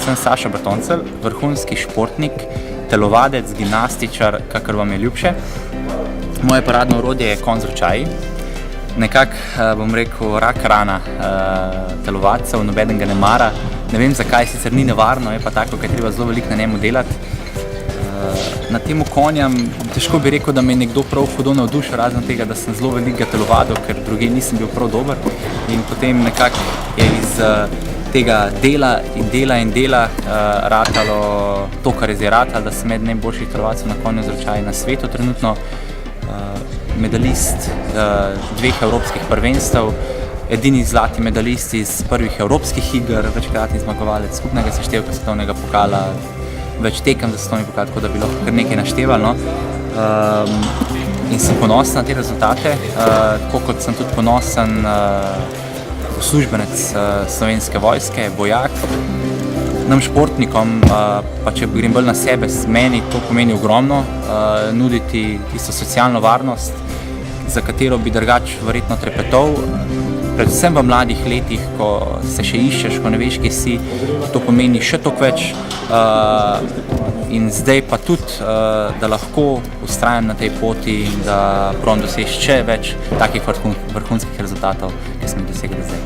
sem Saša Bertoncelj, vrhunski športnik, telovadec, gimnastičar, kakor vam je ljubše. Moje paradno orodje je konj z ročaji. Nekako bom rekel rak rana telovadcev, nobeden ga ne mara. Ne vem zakaj, sicer ni nevarno, je pa tako, ker je treba zelo veliko na njemu delati. Na temu konjem težko bi rekel, da me je nekdo prav hudo navdušil, razen tega, da sem zelo veliko telovadil, ker druge nisem bil prav dober. In potem nekako je iz tega dela ratalo to, kar je zdaj ratalo, da sem med najboljših telovadcev na konju z ročaji na svetu trenutno. Medalist 2 evropskih prvenstev, edini zlati medalist iz prvih evropskih iger, večkratni zmagovalec skupnega seštevka svetovnega pokala, več tekem za svetovni pokal, tako da bi lahko kar nekaj našteval. In sem ponosen na te rezultate, tako kot sem tudi ponosen uslužbenec Slovenske vojske, vojak. Nam športnikom, pa če grem bolj na sebe, meni to pomeni ogromno, nuditi tisto socialno varnost, za katero bi drugače verjetno trepetal. Predvsem v mladih letih, ko se še iščeš, ko ne veš, kje si, to pomeni še toliko več. In zdaj pa tudi, da lahko vztrajam na tej poti in da probam doseči še več takih vrhunskih rezultatov, ki smo jih dosegli zdaj.